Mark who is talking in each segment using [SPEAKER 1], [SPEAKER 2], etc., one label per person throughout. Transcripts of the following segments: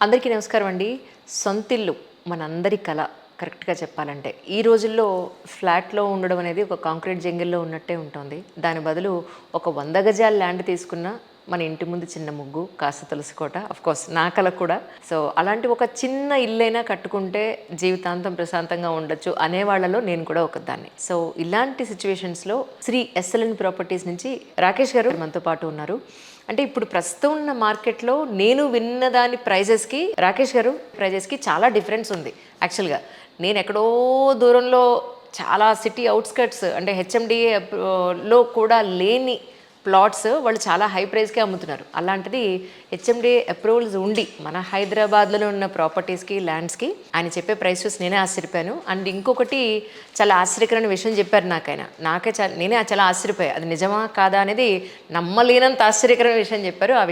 [SPEAKER 1] అందరికీ నమస్కారం అండి. సొంతిల్లు మనందరి కల. కరెక్ట్గా చెప్పాలంటే ఈ రోజుల్లో ఫ్లాట్లో ఉండడం అనేది ఒక కాంక్రీట్ జంగిల్లో ఉన్నట్టే ఉంటుంది. దాని బదులు ఒక 100 గజాల ల్యాండ్ తీసుకున్న మన ఇంటి ముందు చిన్న ముగ్గు, కాస్త తులసి కోట, కోర్స్ నా కల కూడా. సో అలాంటి ఒక చిన్న ఇల్లైనా కట్టుకుంటే జీవితాంతం ప్రశాంతంగా ఉండొచ్చు అనేవాళ్లలో నేను కూడా ఒకదాన్ని. సో ఇలాంటి సిచ్యువేషన్స్లో శ్రీ ఎస్ఎల్ఎన్ ప్రాపర్టీస్ నుంచి రాకేష్ గారు మనతో పాటు ఉన్నారు. అంటే ఇప్పుడు ప్రస్తుతం ఉన్న మార్కెట్లో నేను విన్న దాని ప్రైజెస్కి రాకేష్ గారు ప్రైజెస్కి చాలా డిఫరెన్స్ ఉంది. యాక్చువల్గా నేను ఎక్కడో దూరంలో చాలా సిటీ అవుట్స్కట్స్ అంటే హెచ్ఎండిఏలో కూడా లేని ప్లాట్స్ వాళ్ళు చాలా హై ప్రైస్కే అమ్ముతున్నారు. అలాంటిది హెచ్ఎండిఏ అప్రూవల్స్ ఉండి మన హైదరాబాద్లో ఉన్న ప్రాపర్టీస్కి, ల్యాండ్స్కి ఆయన చెప్పే ప్రైస్ చూసి నేనే ఆశ్చర్యపోయాను. అండ్ ఇంకొకటి చాలా ఆశ్చర్యకరమైన విషయం చెప్పారు నేనే చాలా ఆశ్చర్యపోయా. అది నిజమా కాదా అనేది నమ్మలేనంత ఆశ్చర్యకరమైన విషయం చెప్పారు. ఆ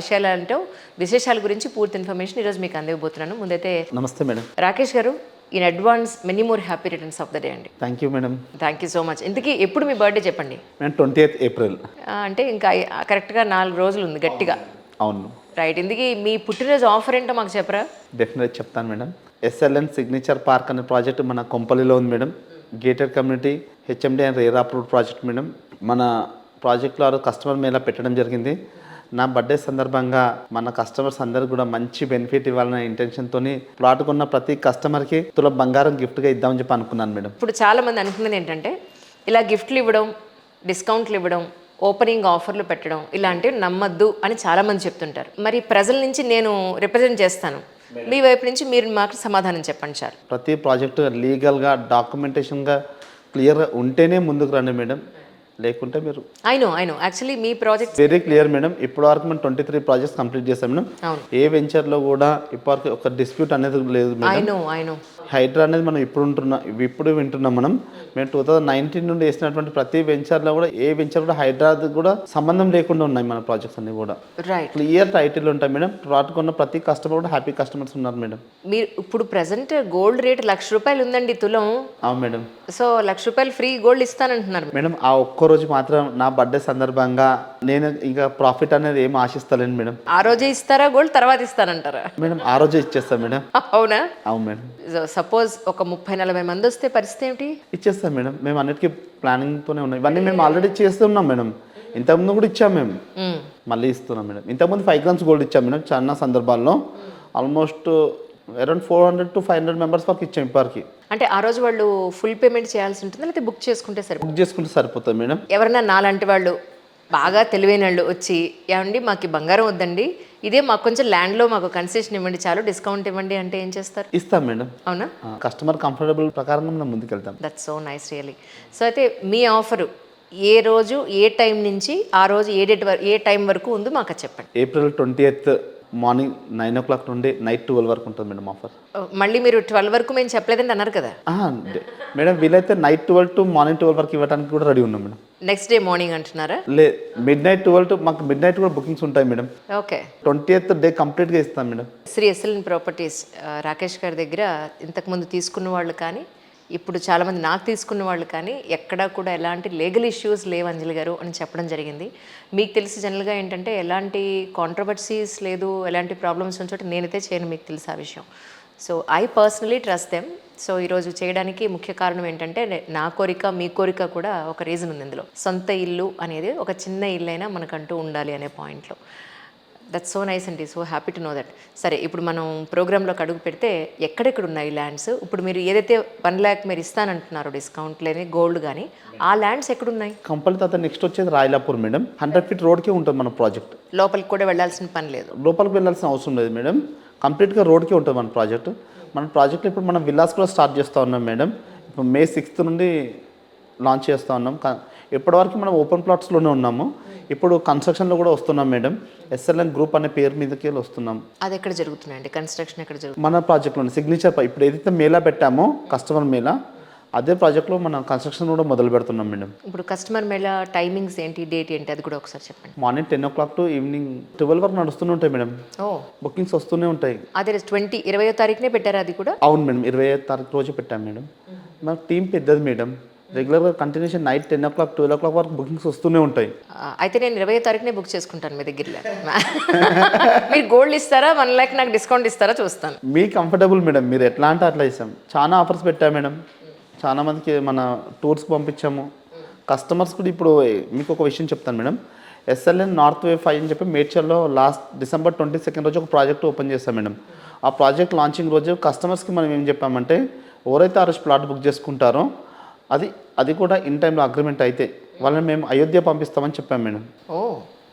[SPEAKER 1] విశేషాల గురించి పూర్తి ఇన్ఫర్మేషన్ ఈరోజు మీకు అందివ్వబోతున్నాను. ముందైతే
[SPEAKER 2] నమస్తే madam.
[SPEAKER 1] Rakesh garu, in advance many more happy returns of the day అండి.
[SPEAKER 2] Thank you madam.
[SPEAKER 1] Thank you so much. ఇంతకీ ఎప్పుడు మీ బర్త్డే చెప్పండి?
[SPEAKER 2] Madam 20th April.
[SPEAKER 1] అంటే ఇంకా కరెక్ట్గా 4 రోజులు ఉంది గట్టిగా.
[SPEAKER 2] అవును
[SPEAKER 1] రైట్. ఇందుకీ మీ పుట్టినరోజు ఆఫర్ ఏంటో మాకు చెప్పరా?
[SPEAKER 2] డెఫినెట్ చెప్తాను మేడం. ఎస్ఎల్ఎన్ సిగ్నేచర్ పార్క్ అనే ప్రాజెక్ట్ మన కొంపల్లిలో ఉంది madam. Gated community HMD and rare approved project madam. మన ప్రాజెక్ట్లో కస్టమర్ మేళా పెట్టడం జరిగింది. నా బర్త్డే సందర్భంగా మన కస్టమర్స్ అందరూ కూడా మంచి బెనిఫిట్ ఇవ్వాలనే ఇంటెన్షన్తో ప్లాట్ కొన్న ప్రతి కస్టమర్కి తుల బంగారం గిఫ్ట్గా ఇద్దామని చెప్పి అనుకున్నాను మేడం.
[SPEAKER 1] ఇప్పుడు చాలామంది అనుకున్నది ఏంటంటే ఇలా గిఫ్ట్లు ఇవ్వడం, డిస్కౌంట్లు ఇవ్వడం, ఓపెనింగ్ ఆఫర్లు పెట్టడం ఇలాంటివి నమ్మద్దు అని చాలామంది చెప్తుంటారు. మరి ప్రజల నుంచి నేను రిప్రజెంట్ చేస్తాను, మీ వైపు నుంచి మీరు మాకు సమాధానం చెప్పండి సార్.
[SPEAKER 2] ప్రతి ప్రాజెక్టు లీగల్గా డాక్యుమెంటేషన్గా క్లియర్గా ఉంటేనే ముందుకు రండి మేడం. లేకుంటే మీరు
[SPEAKER 1] I know actually me project
[SPEAKER 2] very clear madam. ఇప్పటి వరకు మనం 23 ప్రాజెక్ట్స్ కంప్లీట్ చేస్తాం మేడం. ఏ వెంచర్లో కూడా ఇప్పటివరకు ఒక డిస్ప్యూట్ అనేది లేదు మేడం.
[SPEAKER 1] ఐ నో
[SPEAKER 2] హైడ్రా అనేది మనం ఇప్పుడు వింటున్నాం మనం. మేము 2019 నుండి వేసినటువంటి ప్రతి వెంచర్లో కూడా ఏ వెంచర్ కూడా హైడ్రా కూడా సంబంధం లేకుండా ఉన్నాయి మన ప్రాజెక్ట్స్ అన్ని కూడా.
[SPEAKER 1] రైట్.
[SPEAKER 2] క్లియర్ టైటిల్ ఉంటాయి మేడం. ప్లాట్ కొన్న ప్రతి కస్టమర్ కూడా హ్యాపీ కస్టమర్స్ ఉన్నారు మేడం.
[SPEAKER 1] మీరు ఇప్పుడు ప్రెసెంట్ గోల్డ్ రేట్ ₹1,00,000 ఉందండి తులం.
[SPEAKER 2] అవును మేడం.
[SPEAKER 1] సో ₹1,00,000 ఫ్రీ గోల్డ్ ఇస్తానంటున్నారు
[SPEAKER 2] మేడం. ఆ ఒక్క రోజు మాత్రం నా బర్త్డే సందర్భంగా నేను ఇంకా ప్రాఫిట్ అనేది ఏం ఆశిస్తలేను మేడం.
[SPEAKER 1] ఆ రోజే ఇస్తారా గోల్డ్, తర్వాత ఇస్తానంటారా?
[SPEAKER 2] మేడం ఆ రోజే ఇచ్చేస్తాను మేడం.
[SPEAKER 1] అవునా?
[SPEAKER 2] అవును మేడం.
[SPEAKER 1] సపోజ్ ఒక 30-40 మంది వస్తే పరిస్థితి ఏమిటి?
[SPEAKER 2] ఇచ్చేస్తాం మేడం. మేము అన్నిటికీ ప్లానింగ్తోనే ఉన్నాం. ఇవన్నీ మేము ఆల్రెడీ చేస్తున్నాం మేడం. ఇంతకుముందు కూడా ఇచ్చాం మేము, మళ్ళీ ఇస్తున్నాం మేడం. ఇంతకుముందు 5 grams గోల్డ్ ఇచ్చాం మేడం. చాలా సందర్భాల్లో ఆల్మోస్ట్ అరౌండ్ 400 to 500 మెంబర్స్ వరకు ఇచ్చాం ఇప్పటికి.
[SPEAKER 1] అంటే ఆ రోజు వాళ్ళు ఫుల్ పేమెంట్ చేయాల్సి ఉంటుందా, లేకపోతే బుక్ చేసుకుంటే సరిపోతుంది?
[SPEAKER 2] బుక్ చేసుకుంటే సరిపోతుంది మేడం.
[SPEAKER 1] ఎవరైనా నాలాంటి వాళ్ళు బాగా తెలివైన వాళ్ళు వచ్చి, ఏమండి మాకు బంగారం వద్దండి, ఇదే మాకు కొంచెం ల్యాండ్లో మాకు కన్సెషన్ ఇవ్వండి, చాలు డిస్కౌంట్ ఇవ్వండి అంటే ఏం చేస్తారు?
[SPEAKER 2] ఇస్తాం మేడం.
[SPEAKER 1] అవునా?
[SPEAKER 2] కస్టమర్ కంఫర్టబుల్ ప్రకారంగా మనం ముందుకెళ్తాం.
[SPEAKER 1] That's so nice really. So అయితే మీ ఆఫరు ఏ రోజు, ఏ టైం నుంచి ఆ రోజు ఏ డేట్ వరకు, ఏ టైం వరకు ఉందో మాకు చెప్పండి.
[SPEAKER 2] ఏప్రిల్ 20th మార్నింగ్ 9 o'clock నుండి నైట్ 12 వరకు ఉంటుంది మేడం ఆఫర్.
[SPEAKER 1] మళ్ళీ మీరు 12 వరకు మేము చెప్పలేదండి అన్నారు కదా
[SPEAKER 2] మేడం. వీలైతే నైట్ 12 to మార్నింగ్ 12 వరకు ఇవ్వడానికి కూడా రెడీ ఉన్నాం మేడం.
[SPEAKER 1] నెక్స్ట్ డే మార్నింగ్ అంటున్నారా?
[SPEAKER 2] midnight 12 to మాకు midnight కూడా బుకింగ్స్ ఉంటాయి మేడం.
[SPEAKER 1] ఓకే.
[SPEAKER 2] 20th డే కంప్లీట్గా ఇస్తాం madam.
[SPEAKER 1] Shri SLN properties Rakesh గారి దగ్గర ఇంతకుముందు తీసుకున్న వాళ్ళు కానీ, ఇప్పుడు చాలామంది నాకు తీసుకున్న వాళ్ళు కానీ ఎక్కడా కూడా ఎలాంటి లీగల్ ఇష్యూస్ లేవు అంజలి గారు అని చెప్పడం జరిగింది. మీకు తెలిసి జనరల్గా ఏంటంటే ఎలాంటి కాంట్రవర్సీస్ లేదు, ఎలాంటి ప్రాబ్లమ్స్ ఉంచోటి నేనైతే చేయను, మీకు తెలుసు ఆ విషయం. So I personally trust them. So ఈరోజు చేయడానికి ముఖ్య కారణం ఏంటంటే నా కోరిక, మీ కోరిక కూడా ఒక రీజన్ ఉంది ఇందులో. సొంత ఇల్లు అనేది ఒక చిన్న ఇల్లు అయినా మనకంటూ ఉండాలి అనే పాయింట్లో. దట్స్ సో నైస్ అండి. So happy to know that. సరే, ఇప్పుడు మనం ప్రోగ్రాంలోకి అడుగు పెడితే ఎక్కడెక్కడ ఉన్నాయి ల్యాండ్స్? ఇప్పుడు మీరు ఏదైతే 1 lakh మీరు ఇస్తానంటున్నారో డిస్కౌంట్ లేని గోల్డ్ కానీ, ఆ ల్యాండ్స్ ఎక్కడున్నాయి?
[SPEAKER 2] కంపల్సరీ తర్వాత నెక్స్ట్ వచ్చేది రాయలాపూర్ మేడం. 100 feet రోడ్కే ఉంటుంది మన ప్రాజెక్ట్.
[SPEAKER 1] లోపలికి కూడా వెళ్ళాల్సిన పని లేదు?
[SPEAKER 2] లోపలికి వెళ్ళాల్సిన అవసరం లేదు మేడం. కంప్లీట్గా రోడ్కే ఉంటుంది మన ప్రాజెక్ట్. మన ప్రాజెక్ట్లో ఇప్పుడు మనం విల్లాస్ కూడా స్టార్ట్ చేస్తూ ఉన్నాం మేడం. ఇప్పుడు May 6th నుండి లాంచ్ చేస్తూ ఉన్నాం. ఇప్పటివరకు మనం ఓపెన్ ప్లాట్స్లోనే ఉన్నాము. ఇప్పుడు కన్స్ట్రక్షన్లో కూడా వస్తున్నాం మేడం. ఎస్ఎల్ఎన్ గ్రూప్ అనే పేరు మీదకి వస్తున్నాం.
[SPEAKER 1] అది ఎక్కడ జరుగుతున్నాయండి కన్స్ట్రక్షన్? ఎక్కడ జరుగుతుంది?
[SPEAKER 2] మన ప్రాజెక్ట్లోనే సిగ్నేచర్ ఇప్పుడు ఏదైతే మేళా పెట్టామో కస్టమర్ మేళా, అదే ప్రాజెక్ట్లో మనం కన్స్ట్రక్షన్ కూడా మొదలు పెడుతున్నాం మేడం.
[SPEAKER 1] ఇప్పుడు కస్టమర్ మేళా టైమింగ్స్ ఏంటి, డేట్ ఏంటి, అది కూడా ఒకసారి చెప్పండి.
[SPEAKER 2] మార్నింగ్ 10 o'clock to ఈవినింగ్ 12 వరకు నడుస్తూనే ఉంటాయి మేడం. బుకింగ్స్ వస్తూనే ఉంటాయి.
[SPEAKER 1] అదే 20వ తారీఖునే పెట్టారా అది కూడా?
[SPEAKER 2] అవును మేడం. 20వ తారీఖు రోజు పెట్టాం మేడం. మా టీం పెద్దది మేడం. రెగ్యులర్గా కంటిన్యూషన్ నైట్ 10 o'clock 12 o'clock వరకు బుకింగ్స్ వస్తూనే ఉంటాయి.
[SPEAKER 1] అయితే నేను 20వ తారీఖునే బుక్ చేసుకుంటాను మీ దగ్గర. మీరు గోల్డ్ ఇస్తారా, 1 lakh నాకు డిస్కౌంట్ ఇస్తారా చూస్తాను.
[SPEAKER 2] మీ కంఫర్టబుల్ మేడం, మీరు ఎట్లా అంటే అట్లా ఇస్తాం. చాలా ఆఫర్స్ పెట్టాం మేడం, చాలా మందికి మన టూర్స్కి పంపించాము. కస్టమర్స్ కూడా ఇప్పుడు మీకు ఒక విషయం చెప్తాను మేడం. SLN నార్త్ వే 5 అని చెప్పి మేడ్చల్లో లాస్ట్ December 22 రోజు ఒక ప్రాజెక్ట్ ఓపెన్ చేస్తాం మేడం. ఆ ప్రాజెక్ట్ లాంచింగ్ రోజు కస్టమర్స్కి మనం ఏం చెప్పామంటే, ఎవరైతే ఆ రోజు ప్లాట్ బుక్ చేసుకుంటారో అది కూడా ఇన్ టైంలో అగ్రిమెంట్ అయితే వాళ్ళని మేము అయోధ్య పంపిస్తామని చెప్పాం మేడం.
[SPEAKER 1] ఓ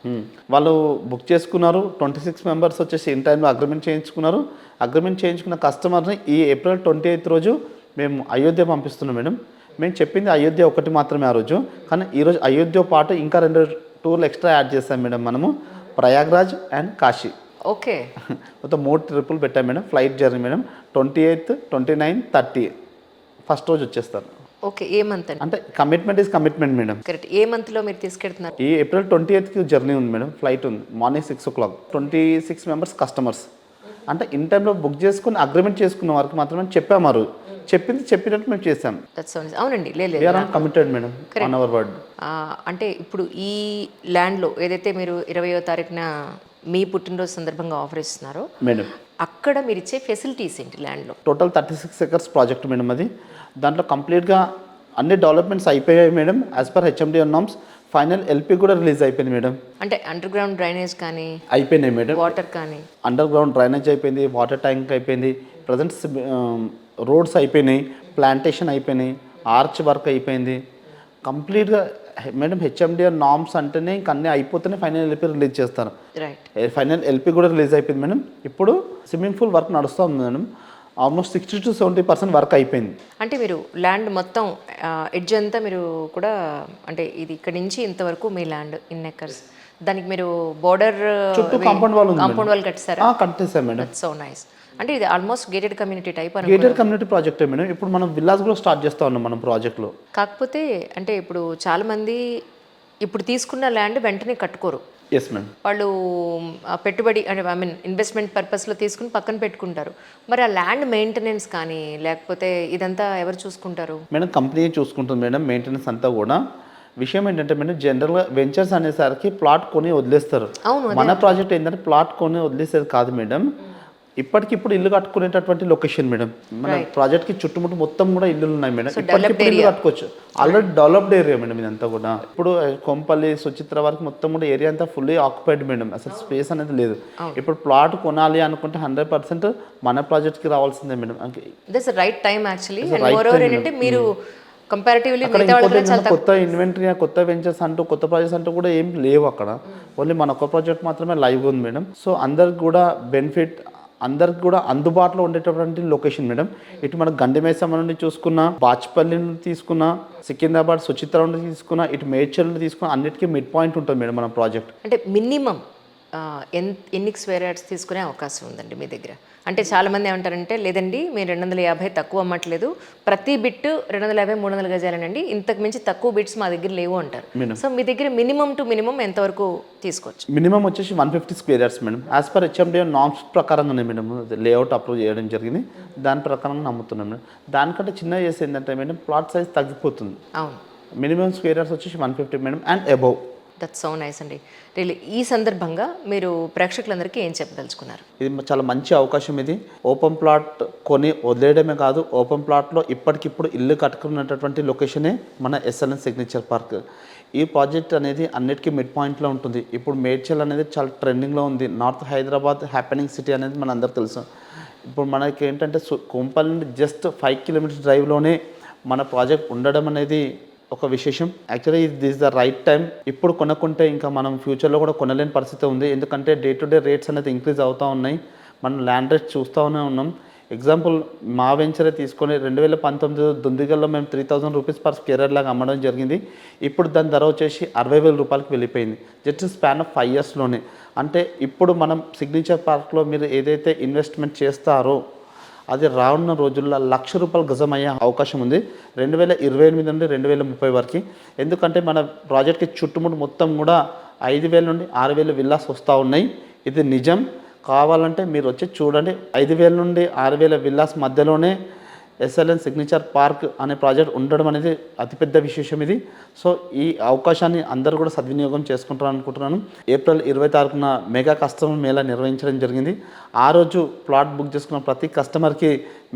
[SPEAKER 2] వాళ్ళు బుక్ చేసుకున్నారు. 26 మెంబర్స్ వచ్చేసి ఇన్ టైంలో అగ్రిమెంట్ చేయించుకున్నారు. అగ్రిమెంట్ చేయించుకున్న కస్టమర్ని ఈ April 28 రోజు మేము అయోధ్య పంపిస్తున్నాం మేడం. మేము చెప్పింది అయోధ్య ఒకటి మాత్రమే ఆ రోజు, కానీ ఈరోజు అయోధ్య పాటు ఇంకా 2 టూర్లు ఎక్స్ట్రా యాడ్ చేస్తాం మేడం. మనము ప్రయాగ్రాజ్ అండ్ కాశీ
[SPEAKER 1] ఓకే
[SPEAKER 2] మొత్తం 3 ట్రిప్పులు పెట్టాం madam. Flight journey madam. 28, 29, 30 first రోజు వచ్చేస్తారు.
[SPEAKER 1] ఓకే ఏ మంత్ అండి?
[SPEAKER 2] అంటే commitment is commitment madam.
[SPEAKER 1] Correct. ఏ మంత్లో మీరు తీసుకెళ్తున్నారు?
[SPEAKER 2] ఈ April 28కి జర్నీ ఉంది మేడం. ఫ్లైట్ ఉంది మార్నింగ్ 6 o'clock. 26 మెంబర్స్ కస్టమర్స్ అంటే ఇన్ టైంలో బుక్ చేసుకుని అగ్రిమెంట్ చేసుకున్న వారికి మాత్రమే చెప్పాము. చెప్పినట్టు మేము చేసాం.
[SPEAKER 1] అవునండి. లేదు
[SPEAKER 2] committed madam on our word.
[SPEAKER 1] అంటే ఇప్పుడు ఈ ల్యాండ్లో ఏదైతే మీరు 20వ తారీఖున మీ పుట్టినరోజు సందర్భంగా ఆఫర్ ఇస్తున్నారో
[SPEAKER 2] మేడం,
[SPEAKER 1] అక్కడ మీరు ఇచ్చే ఫెసిలిటీస్ ఏంటి ల్యాండ్లో?
[SPEAKER 2] టోటల్ 36 acres ప్రాజెక్ట్ మేడం అది. దాంట్లో కంప్లీట్గా అన్ని డెవలప్మెంట్స్ అయిపోయాయి madam. As per HMDA norms final LP కూడా రిలీజ్ అయిపోయింది మేడం.
[SPEAKER 1] అంటే అండర్ గ్రౌండ్ డ్రైనేజ్ కానీ
[SPEAKER 2] అయిపోయినాయి మేడం.
[SPEAKER 1] వాటర్ కానీ
[SPEAKER 2] అండర్ గ్రౌండ్ డ్రైనేజ్ అయిపోయింది, వాటర్ ట్యాంక్ అయిపోయింది, ప్రజెంట్ రోడ్స్ అయిపోయినాయి, ప్లాంటేషన్ అయిపోయినాయి, ఆర్చ్ వర్క్ అయిపోయింది కంప్లీట్గా మేడం. HMDA నార్మ్స్ అంటేనే ఇంక అన్నీ అయిపోతేనే ఫైనల్ LP రిలీజ్ చేస్తారు.
[SPEAKER 1] రైట్.
[SPEAKER 2] ఫైనల్ LP కూడా రిలీజ్ అయిపోయింది మేడం. ఇప్పుడు స్విమ్మింగ్ పూల్ వర్క్ నడుస్తూ ఉంది మేడం. ఆల్మోస్ట్ 60 to 70% వర్క్ అయిపోయింది.
[SPEAKER 1] అంటే మీరు ల్యాండ్ మొత్తం ఎడ్జ్ అంతా మీరు కూడా అంటే ఇది ఇక్కడ నుంచి ఇంతవరకు మీ ల్యాండ్ ఇన్ ఎకర్స్, దానికి మీరు బోర్డర్
[SPEAKER 2] చుట్టూ కాంపౌండ్
[SPEAKER 1] వాల్ కట్టారా?
[SPEAKER 2] కట్టేసాం మేడం.
[SPEAKER 1] So nice. అంటే ఇది ఆల్మోస్ట్ గేటెడ్ కమ్యూనిటీ టైప్ అని.
[SPEAKER 2] గేటెడ్ కమ్యూనిటీ ప్రాజెక్టే మేడం. ఇప్పుడు మనం విల్లాస్ కూడా స్టార్ట్ చేస్తా ఉన్నాం మనం ప్రాజెక్ట్లో.
[SPEAKER 1] కాకపోతే అంటే ఇప్పుడు చాలామంది ఇప్పుడు తీసుకున్న ల్యాండ్ వెంటనే కట్టుకోరు.
[SPEAKER 2] Yes madam.
[SPEAKER 1] వాళ్ళు పెట్టుబడి అంటే ఇన్వెస్ట్మెంట్ పర్పస్లో తీసుకుని పక్కన పెట్టుకుంటారు. మరి ఆ ల్యాండ్ మెయింటెనెన్స్ కానీ లేకపోతే ఇదంతా ఎవరు చూసుకుంటారు?
[SPEAKER 2] మేడం కంపెనీ చూసుకుంటుంది మేడం మెయింటెనెన్స్ అంతా కూడా. విషయం ఏంటంటే మేడం, జనరల్గా వెంచర్స్ అనేసరికి ప్లాట్ కొని వదిలేస్తారు.
[SPEAKER 1] అవును.
[SPEAKER 2] మన ప్రాజెక్ట్ ఏంటంటే ప్లాట్ కొని వదిలేసేది కాదు మేడం. ఇప్పటికిప్పుడు ఇల్లు కట్టుకునేటటువంటి లొకేషన్ మేడం. మన ప్రాజెక్ట్కి చుట్టుముట్టు మొత్తం కూడా ఇల్లులు ఉన్నాయి మేడం. ఇప్పటికిప్పుడు ఇల్లు కట్టుకోవచ్చు. ఆల్రెడీ డెవలప్డ్ ఏరియా మేడం ఇదంతా కూడా. ఇప్పుడు కొంపల్లి సుచిత్ర వరకు మొత్తం కూడా ఏరియా అంతా ఫుల్లీ ఆక్యుపైడ్ మేడం. అసలు స్పేస్ అనేది లేదు. ఇప్పుడు ప్లాట్ కొనాలి అనుకుంటే 100% మన ప్రాజెక్ట్కి రావాల్సిందే madam.
[SPEAKER 1] This right time actually. ఏంటంటే మీరు కంపారిటివ్లీ
[SPEAKER 2] కొత్త ఇన్వెంటరీ, కొత్త వెంచర్స్ అంటూ కొత్త ప్రాజెక్ట్స్ అంటూ కూడా ఏం లేవు అక్కడ. ఓన్లీ మన ఒక ప్రాజెక్ట్ మాత్రమే లైవ్ ఉంది మేడం. సో అందరికి కూడా బెనిఫిట్, అందరికి కూడా అందుబాటులో ఉండేటటువంటి లొకేషన్ మేడం. ఇటు మన గండిమేసమ్మ నుండి చూసుకున్నా, బాచ్పల్లి నుండి తీసుకున్నా, సికింద్రాబాద్ సుచిత్ర నుండి తీసుకున్నా, ఇటు మేడ్చల్ నుండి తీసుకున్నా, అన్నిటికీ మిడ్ పాయింట్ ఉంటుంది మేడం మన ప్రాజెక్ట్.
[SPEAKER 1] అంటే మినిమం ఎన్ని స్క్వేర్ యార్డ్స్ తీసుకునే అవకాశం ఉందండి మీ దగ్గర? అంటే చాలామంది ఏమంటారంటే లేదండి మీరు 250 తక్కువ అమ్మట్లేదు, ప్రతి బిట్ 250 300 గజాలనండి, ఇంతకు మించి తక్కువ బిట్స్ మా దగ్గర లేవు అంటారు. సో మీ దగ్గర మినిమం టు మినిమం ఎంతవరకు తీసుకోవచ్చు?
[SPEAKER 2] మినిమం వచ్చేసి 150 square yards madam. As per HMDA norms ప్రకారంగానే మేడం లేఅవుట్ అప్రూవ్ చేయడం జరిగింది. దాని ప్రకారంగా నమ్ముతున్నాం మేడం. దానికంటే చిన్న చేసి ఏంటంటే మేడం ప్లాట్ సైజ్ తగ్గిపోతుంది.
[SPEAKER 1] అవును.
[SPEAKER 2] మినిమం స్క్వేర్ యార్డ్స్ వచ్చేసి 150 madam and above.
[SPEAKER 1] That's so nice అండి. రియల్లీ ఈ సందర్భంగా మీరు ప్రేక్షకులందరికీ ఏం చెప్పదలుచుకున్నారు?
[SPEAKER 2] ఇది చాలా మంచి అవకాశం. ఇది ఓపెన్ ప్లాట్ కొని వదిలేయడమే కాదు, ఓపెన్ ప్లాట్లో ఇప్పటికిప్పుడు ఇల్లు కట్టుకున్నటువంటి లొకేషనే మన SLN సిగ్నేచర్ పార్క్. ఈ ప్రాజెక్ట్ అనేది అన్నిటికీ మిడ్ పాయింట్లో ఉంటుంది. ఇప్పుడు మేడ్చల్ అనేది చాలా ట్రెండింగ్లో ఉంది. నార్త్ హైదరాబాద్ హ్యాపెనింగ్ సిటీ అనేది మన అందరికి తెలుసు. ఇప్పుడు మనకి ఏంటంటే కొంపల్లి నుండి జస్ట్ 5 kilometers డ్రైవ్లోనే మన ప్రాజెక్ట్ ఉండడం అనేది ఒక విశేషం. Actually this the right time. ఇప్పుడు కొనుక్కుంటే ఇంకా మనం ఫ్యూచర్లో కూడా కొనలేని పరిస్థితి ఉంది. ఎందుకంటే డే టు డే రేట్స్ అనేది ఇంక్రీజ్ అవుతూ ఉన్నాయి. మనం ల్యాండ్ రేట్స్ చూస్తూనే ఉన్నాం. ఎగ్జాంపుల్ మా వెంచరే తీసుకొని 2019 దుందిగల్లో మేము 3000 రూపీస్ పర్ స్క్వేర్ లాగా అమ్మడం జరిగింది. ఇప్పుడు దాని ధర వచ్చేసి 60,000 రూపాయలకి వెళ్ళిపోయింది జస్ట్ స్పాన్ ఆఫ్ 5 yearsలోనే. అంటే ఇప్పుడు మనం సిగ్నేచర్ పార్క్లో మీరు ఏదైతే ఇన్వెస్ట్మెంట్ చేస్తారో అది రానున్న రోజుల్లో 1,00,000 రూపాయలు గజం అయ్యే అవకాశం ఉంది 2028 నుండి 2030 వరకు. ఎందుకంటే మన ప్రాజెక్ట్కి చుట్టుముట్టు మొత్తం కూడా 5,000 నుండి 6,000 విల్లాస్ వస్తూ ఉన్నాయి. ఇది నిజం. కావాలంటే మీరు వచ్చి చూడండి. 5,000 నుండి 6,000 విల్లాస్ మధ్యలోనే ఎస్ఎల్ఎన్ సిగ్నేచర్ పార్క్ అనే ప్రాజెక్ట్ ఉండడం అనేది అతిపెద్ద విశేషం ఇది. సో ఈ అవకాశాన్ని అందరూ కూడా సద్వినియోగం చేసుకుంటారు అనుకుంటున్నాను. ఏప్రిల్ 20 మెగా కస్టమర్ మేళా నిర్వహించడం జరిగింది. ఆ రోజు ప్లాట్ బుక్ చేసుకున్న ప్రతి కస్టమర్కి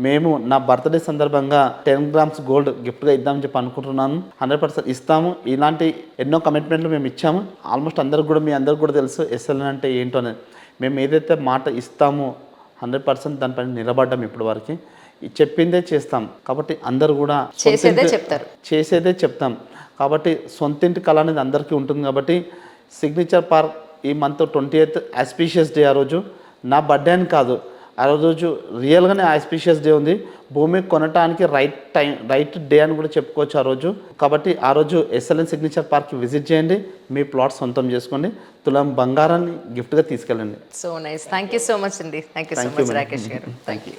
[SPEAKER 2] మేము నా బర్త్డే సందర్భంగా 10 grams గోల్డ్ గిఫ్ట్గా ఇద్దామని చెప్పి అనుకుంటున్నాను. 100% ఇస్తాము. ఇలాంటి ఎన్నో కమిట్మెంట్లు మేము ఇచ్చాము. ఆల్మోస్ట్ అందరికి కూడా మీ అందరికి కూడా తెలుసు ఎస్ఎల్ఎన్ అంటే ఏంటో అనేది. మేము ఏదైతే మాట ఇస్తామో 100% దానిపైన నిలబడ్డాం ఇప్పటి వరకు. చెప్పిందే చేస్తాం కాబట్టి అందరూ కూడా చేసేదే చెప్తాం కాబట్టి సొంతింటి కళ అనేది అందరికీ ఉంటుంది. కాబట్టి సిగ్నేచర్ పార్క్ ఈ మంత్ 28th ఆస్పీషియస్ డే. ఆ రోజు నా బర్త్డే అని కాదు, ఆ రోజు రియల్గానే ఆస్పీషియస్ డే ఉంది. భూమి కొనటానికి రైట్ డే అని కూడా చెప్పుకోవచ్చు ఆ రోజు. కాబట్టి ఆ రోజు ఎస్ఎల్ఎన్ సిగ్నేచర్ పార్క్కి విజిట్ చేయండి, మీ ప్లాట్ సొంతం చేసుకోండి, తులం బంగారాన్ని గిఫ్ట్గా తీసుకెళ్ళండి.
[SPEAKER 1] So nice. Thank you so much అండి. Thank you so much Rakesh గారు. Thank you.